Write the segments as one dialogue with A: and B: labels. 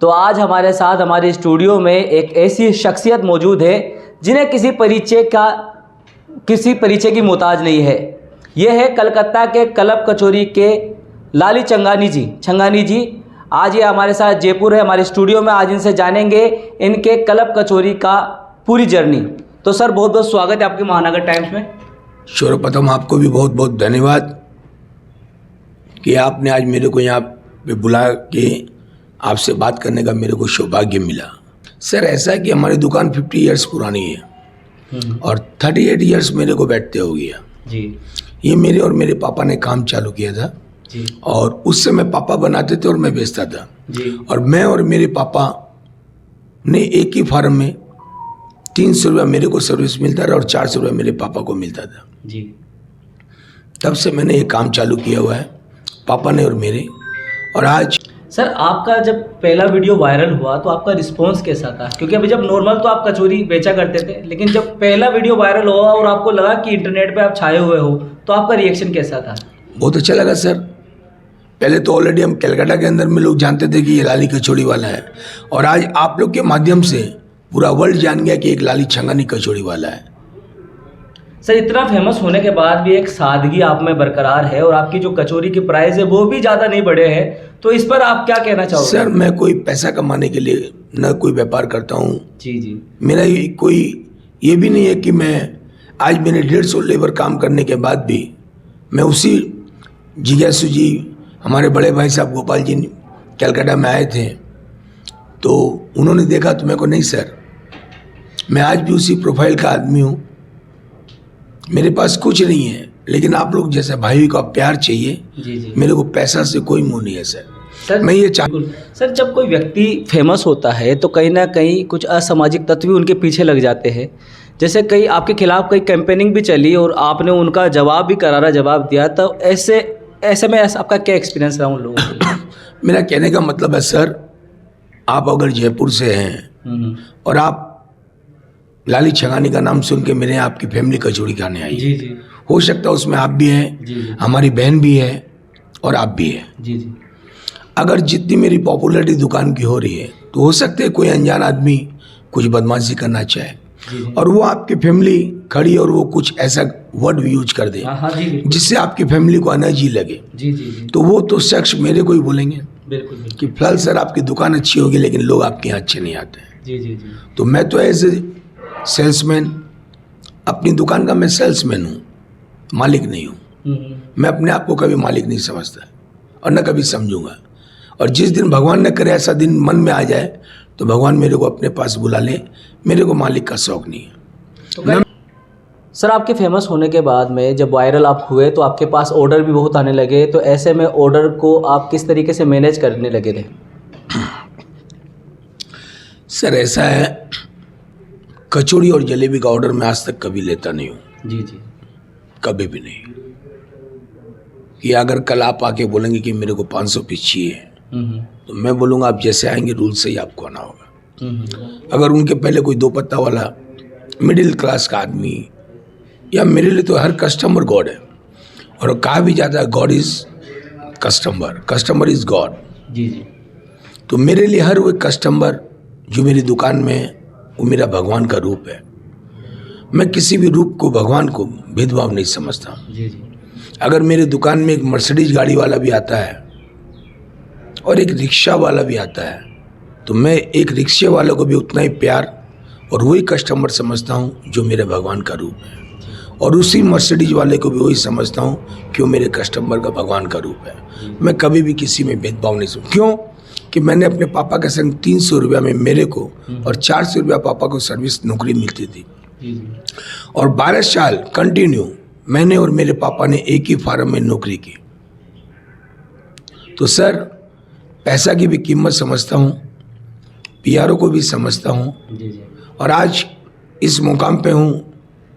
A: तो आज हमारे साथ हमारे स्टूडियो में एक ऐसी शख्सियत मौजूद है जिन्हें किसी परिचय की मोहताज नहीं है। ये है कलकत्ता के कलब कचौरी के लाली छंगानी जी। आज ये हमारे साथ जयपुर है, हमारे स्टूडियो में। आज इनसे जानेंगे इनके कलब कचौरी का पूरी जर्नी। तो सर बहुत बहुत स्वागत है आपके महानगर टाइम्स में।
B: सर्वप्रथम आपको भी बहुत बहुत धन्यवाद कि आपने आज मेरे को यहाँ पे बुला के आपसे बात करने का मेरे को सौभाग्य मिला। सर ऐसा है कि हमारी दुकान 50 इयर्स पुरानी है और 38 इयर्स मेरे को बैठते हो गया जी। ये मेरे और मेरे पापा ने काम चालू किया था जी। और उस समय पापा बनाते थे और मैं बेचता था जी। और मैं और मेरे पापा ने एक ही फार्म में 300 रुपया मेरे को सर्विस मिलता था और 400 रुपया मेरे पापा को मिलता था जी। तब से मैंने ये काम चालू किया हुआ है, पापा ने और मेरे। और आज
A: सर आपका जब पहला वीडियो वायरल हुआ तो आपका रिस्पांस कैसा था? क्योंकि अभी जब नॉर्मल तो आप कचौरी बेचा करते थे, लेकिन जब पहला वीडियो वायरल हुआ और आपको लगा कि इंटरनेट पे आप छाए हुए हो तो आपका रिएक्शन कैसा था?
B: बहुत अच्छा लगा सर। पहले तो ऑलरेडी हम कलकत्ता के अंदर में लोग जानते थे कि ये लाली कचौड़ी वाला है, और आज आप लोग के माध्यम से पूरा वर्ल्ड जान गया कि एक लाली छंगानी कचौड़ी वाला है।
A: सर इतना फेमस होने के बाद भी एक सादगी आप में बरकरार है और आपकी जो कचौरी की प्राइस है वो भी ज़्यादा नहीं बढ़े हैं, तो इस पर आप क्या कहना चाहोगे?
B: सर मैं कोई पैसा कमाने के लिए न कोई व्यापार करता हूँ जी। मेरा कोई ये भी नहीं है कि मैं आज मैंने 150 लेबर काम करने के बाद भी मैं उसी जिज्ञासु जी, हमारे बड़े भाई साहब गोपाल जी कलकत्ता में आए थे तो उन्होंने देखा तो मेरे को, नहीं सर मैं आज भी उसी प्रोफाइल का आदमी हूँ, मेरे पास कुछ नहीं है, लेकिन आप लोग जैसे भाई का प्यार चाहिए जी। मेरे को पैसा से कोई मोह नहीं है सर। मैं ये
A: सर जब कोई व्यक्ति फेमस होता है तो कहीं ना कहीं कुछ असामाजिक तत्व भी उनके पीछे लग जाते हैं। जैसे कई आपके खिलाफ कई कैंपेनिंग भी चली और आपने उनका जवाब भी करारा जवाब दिया, तो ऐसे में आपका क्या एक्सपीरियंस रहा उन लोगों को?
B: मेरा कहने का मतलब है सर, आप अगर जयपुर से हैं और आप लाली छंगानी का नाम सुन के मेरे आपकी फैमिली कचौड़ी खाने आई जी। हो सकता है उसमें आप भी हैं, हमारी बहन भी है और आप भी हैं जी। अगर जितनी मेरी पॉपुलैरिटी दुकान की हो रही है तो हो सकता है कोई अनजान आदमी कुछ बदमाशी करना चाहे और वो आपकी फैमिली खड़ी और वो कुछ ऐसा वर्ड यूज कर दे जिससे आपकी फैमिली को एनर्जी लगे जी। तो वो तो शख्स मेरे को ही बोलेंगे बिल्कुल कि फिलहाल सर आपकी दुकान अच्छी होगी लेकिन लोग आपके यहाँ अच्छे नहीं आते हैं जी। तो मैं तो एज ए सेल्समैन, अपनी दुकान का मैं सेल्समैन हूँ, मालिक नहीं हूँ। मैं अपने आप को कभी मालिक नहीं समझता और न कभी समझूंगा। और जिस दिन भगवान न करे ऐसा दिन मन में आ जाए तो भगवान मेरे को अपने पास बुला ले, मेरे को मालिक का शौक नहीं है।
A: सर आपके फेमस होने के बाद में जब वायरल आप हुए तो आपके पास ऑर्डर भी बहुत आने लगे, तो ऐसे में ऑर्डर को आप किस तरीके से मैनेज करने लगे थे?
B: सर ऐसा है, कचौड़ी और जलेबी का ऑर्डर मैं आज तक कभी लेता नहीं हूँ जी। कभी भी नहीं। कि अगर कल आप आके बोलेंगे कि मेरे को 500 पीस चाहिए तो मैं बोलूँगा आप जैसे आएंगे रूल से ही आपको आना होगा। अगर उनके पहले कोई 2 पत्ता वाला मिडिल क्लास का आदमी, या मेरे लिए तो हर कस्टमर गॉड है, और कहा भी जाता है God is customer, customer is God ji. तो मेरे लिए हर वो कस्टमर जो मेरी दुकान में वो मेरा भगवान का रूप है। मैं किसी भी रूप को, भगवान को भेदभाव नहीं समझता जी। अगर मेरे दुकान में एक मर्सिडीज गाड़ी वाला भी आता है और एक रिक्शा वाला भी आता है तो मैं एक रिक्शे वाले को भी उतना ही प्यार और वही कस्टमर समझता हूँ जो मेरे भगवान का रूप है, और उसी मर्सिडीज वाले को भी वही समझता हूँ कि वो मेरे कस्टमर का भगवान का रूप है। मैं कभी भी किसी में भेदभाव नहीं समझता। क्यों कि मैंने अपने पापा के संग 300 रुपया में मेरे को और 400 रुपया पापा को सर्विस नौकरी मिलती थी, और 12 साल कंटिन्यू मैंने और मेरे पापा ने एक ही फार्म में नौकरी की। तो सर पैसा की भी कीमत समझता हूँ, पीआरओ को भी समझता हूँ, और आज इस मुकाम पे हूँ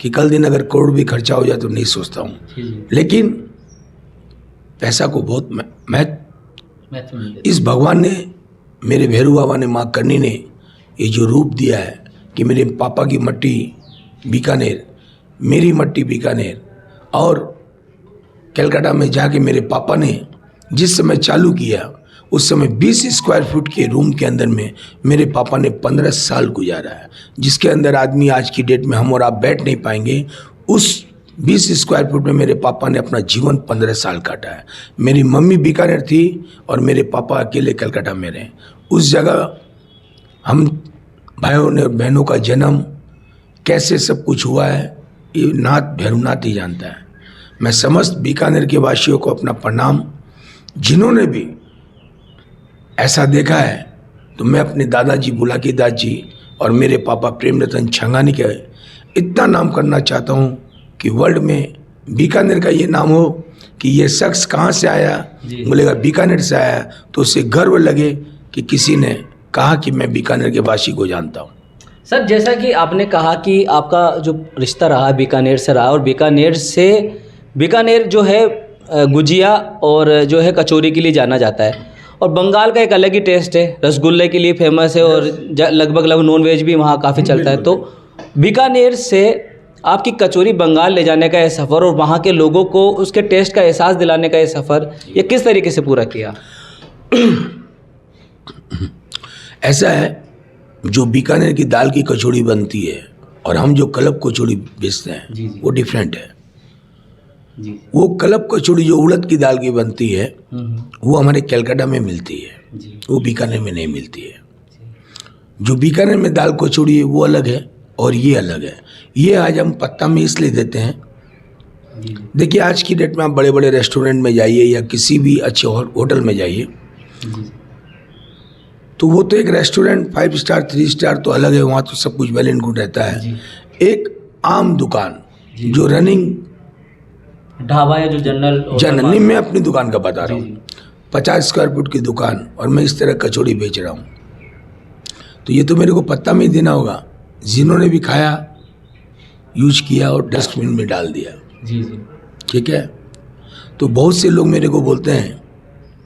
B: कि कल दिन अगर करोड़ भी खर्चा हो जाए तो नहीं सोचता हूँ, लेकिन पैसा को बहुत महत्व इस भगवान ने, मेरे भैरू बाबा ने, माँ करनी ने ये जो रूप दिया है कि मेरे पापा की मट्टी बीकानेर, मेरी मट्टी बीकानेर, और कलकत्ता में जाके मेरे पापा ने जिस समय चालू किया उस समय 20 स्क्वायर फुट के रूम के अंदर में मेरे पापा ने 15 साल गुजारा है, जिसके अंदर आदमी आज की डेट में हम और आप बैठ नहीं पाएंगे। उस 20 स्क्वायर फुट में मेरे पापा ने अपना जीवन 15 साल काटा है। मेरी मम्मी बीकानेर थी और मेरे पापा अकेले कलकत्ता में रहे। उस जगह हम भाइयों ने बहनों का जन्म कैसे सब कुछ हुआ है ये नाथ भैरवनाथ ही जानता है। मैं समस्त बीकानेर के वासियों को अपना प्रणाम, जिन्होंने भी ऐसा देखा है तो मैं अपने दादाजी बुलाकी दास जी और मेरे पापा प्रेम रतन छंगानी के इतना नाम करना चाहता हूँ कि वर्ल्ड में बीकानेर का ये नाम हो कि ये शख्स कहाँ से आया, बोलेगा बीकानेर से आया तो उसे गर्व लगे कि किसी ने कहा कि मैं बीकानेर के वासी को जानता हूँ।
A: सर, जैसा कि आपने कहा कि आपका जो रिश्ता रहा बीकानेर से रहा और बीकानेर जो है गुजिया और जो है कचौरी के लिए जाना जाता है और बंगाल का एक अलग ही टेस्ट है, रसगुल्ले के लिए फेमस है और लगभग नॉन वेज भी वहाँ काफ़ी चलता है। तो बीकानेर से आपकी कचौरी बंगाल ले जाने का ये सफ़र और वहाँ के लोगों को उसके टेस्ट का एहसास दिलाने का ये सफ़र, ये किस तरीके से पूरा किया?
B: ऐसा है, जो बीकानेर की दाल की कचौड़ी बनती है और हम जो कलब कचौड़ी बेचते हैं वो डिफरेंट है। वो कलब कचौड़ी जो उड़द की दाल की बनती है वो हमारे कलकत्ता में मिलती है, वो बीकानेर में नहीं मिलती है। जो बीकानेर में दाल कचौड़ी है वो अलग है और ये अलग है। ये आज हम पत्ता में इसलिए देते हैं, देखिए आज की डेट में आप बड़े बड़े रेस्टोरेंट में जाइए या किसी भी अच्छे होटल में जाइए तो वो तो एक रेस्टोरेंट 5 स्टार 3 स्टार तो अलग है, वहाँ तो सब कुछ वेल एंड गुड रहता है। एक आम दुकान जो रनिंग
A: ढाबा या जो
B: जनरल मैं अपनी दुकान का बता रहा हूँ, 50 स्क्वायर फुट की दुकान और मैं इस तरह कचौड़ी बेच रहा हूँ, तो ये तो मेरे को पत्ता में ही देना होगा। जिन्होंने भी खाया यूज किया और डस्टबिन में डाल दिया। ठीक है, तो बहुत से लोग मेरे को बोलते हैं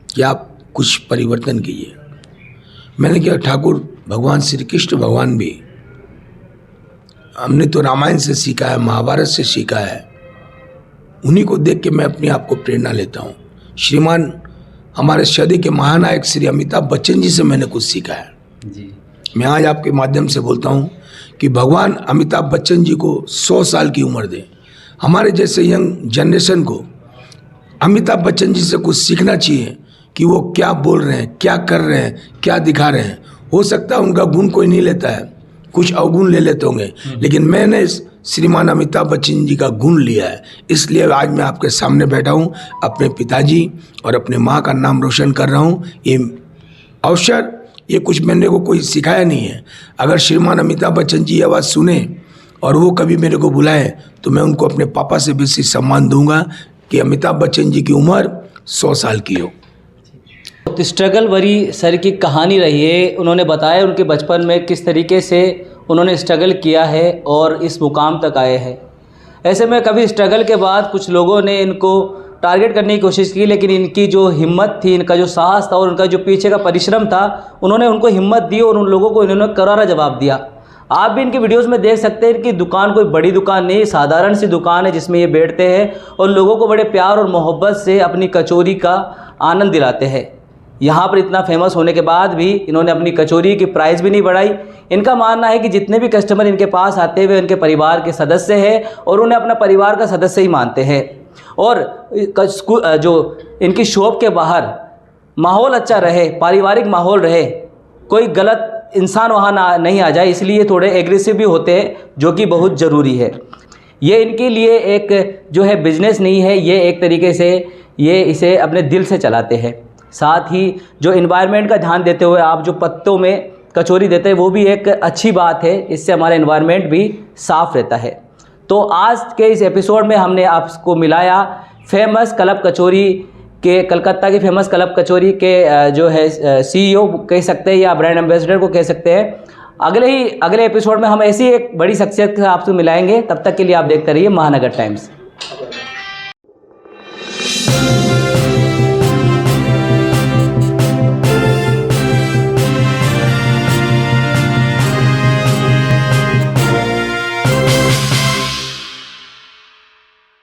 B: कि आप कुछ परिवर्तन कीजिए। मैंने कहा ठाकुर भगवान श्री कृष्ण भगवान भी, हमने तो रामायण से सीखा है, महाभारत से सीखा है, उन्हीं को देख के मैं अपने आप को प्रेरणा लेता हूँ। श्रीमान हमारे सदी के महानायक श्री अमिताभ बच्चन जी से मैंने कुछ सीखा है। मैं आज आपके माध्यम से बोलता हूँ कि भगवान अमिताभ बच्चन जी को 100 साल की उम्र दे। हमारे जैसे यंग जनरेशन को अमिताभ बच्चन जी से कुछ सीखना चाहिए कि वो क्या बोल रहे हैं, क्या कर रहे हैं, क्या दिखा रहे हैं। हो सकता है उनका गुण कोई नहीं लेता है, कुछ अवगुण ले लेते होंगे, लेकिन मैंने श्रीमान अमिताभ बच्चन जी का गुण लिया है, इसलिए आज मैं आपके सामने बैठा हूँ। अपने पिताजी और अपने माँ का नाम रोशन कर रहा हूँ। ये अवसर, ये कुछ मैंने को कोई सिखाया नहीं है। अगर श्रीमान अमिताभ बच्चन जी आवाज़ सुने और वो कभी मेरे को बुलाए तो मैं उनको अपने पापा से बेसी सम्मान दूंगा कि अमिताभ बच्चन जी की उम्र 100 साल की हो।
A: तो स्ट्रगल भरी सर की कहानी रही है। उन्होंने बताया उनके बचपन में किस तरीके से उन्होंने स्ट्रगल किया है और इस मुकाम तक आए हैं। ऐसे में कभी स्ट्रगल के बाद कुछ लोगों ने इनको टारगेट करने की कोशिश की, लेकिन इनकी जो हिम्मत थी, इनका जो साहस था और उनका जो पीछे का परिश्रम था, उन्होंने उनको हिम्मत दी और उन लोगों को इन्होंने करारा जवाब दिया। आप भी इनके वीडियोस में देख सकते हैं, इनकी दुकान कोई बड़ी दुकान नहीं, साधारण सी दुकान है जिसमें ये बैठते हैं और लोगों को बड़े प्यार और मोहब्बत से अपनी कचौरी का आनंद दिलाते हैं। यहाँ पर इतना फेमस होने के बाद भी इन्होंने अपनी कचौरी की प्राइस भी नहीं बढ़ाई। इनका मानना है कि जितने भी कस्टमर इनके पास आते हैं वे उनके परिवार के सदस्य हैं और उन्हें अपना परिवार का सदस्य ही मानते हैं। और जो इनकी शॉप के बाहर माहौल अच्छा रहे, पारिवारिक माहौल रहे, कोई गलत इंसान वहाँ नहीं आ जाए, इसलिए थोड़े एग्रेसिव भी होते हैं, जो कि बहुत ज़रूरी है। ये इनके लिए एक जो है बिजनेस नहीं है, ये एक तरीके से ये इसे अपने दिल से चलाते हैं। साथ ही जो इन्वायरमेंट का ध्यान देते हुए आप जो पत्तों में कचौरी देते हैं वो भी एक अच्छी बात है, इससे हमारा इन्वायरमेंट भी साफ़ रहता है। तो आज के इस एपिसोड में हमने आपको मिलाया फेमस कलब कचौरी के, कलकत्ता की फेमस कलब कचौरी के जो है CEO कह सकते हैं या ब्रांड एम्बेसडर को कह सकते हैं। अगले एपिसोड में हम ऐसी एक बड़ी शख्सियत के आपसे मिलाएंगे। तब तक के लिए आप देखते रहिए महानगर टाइम्स।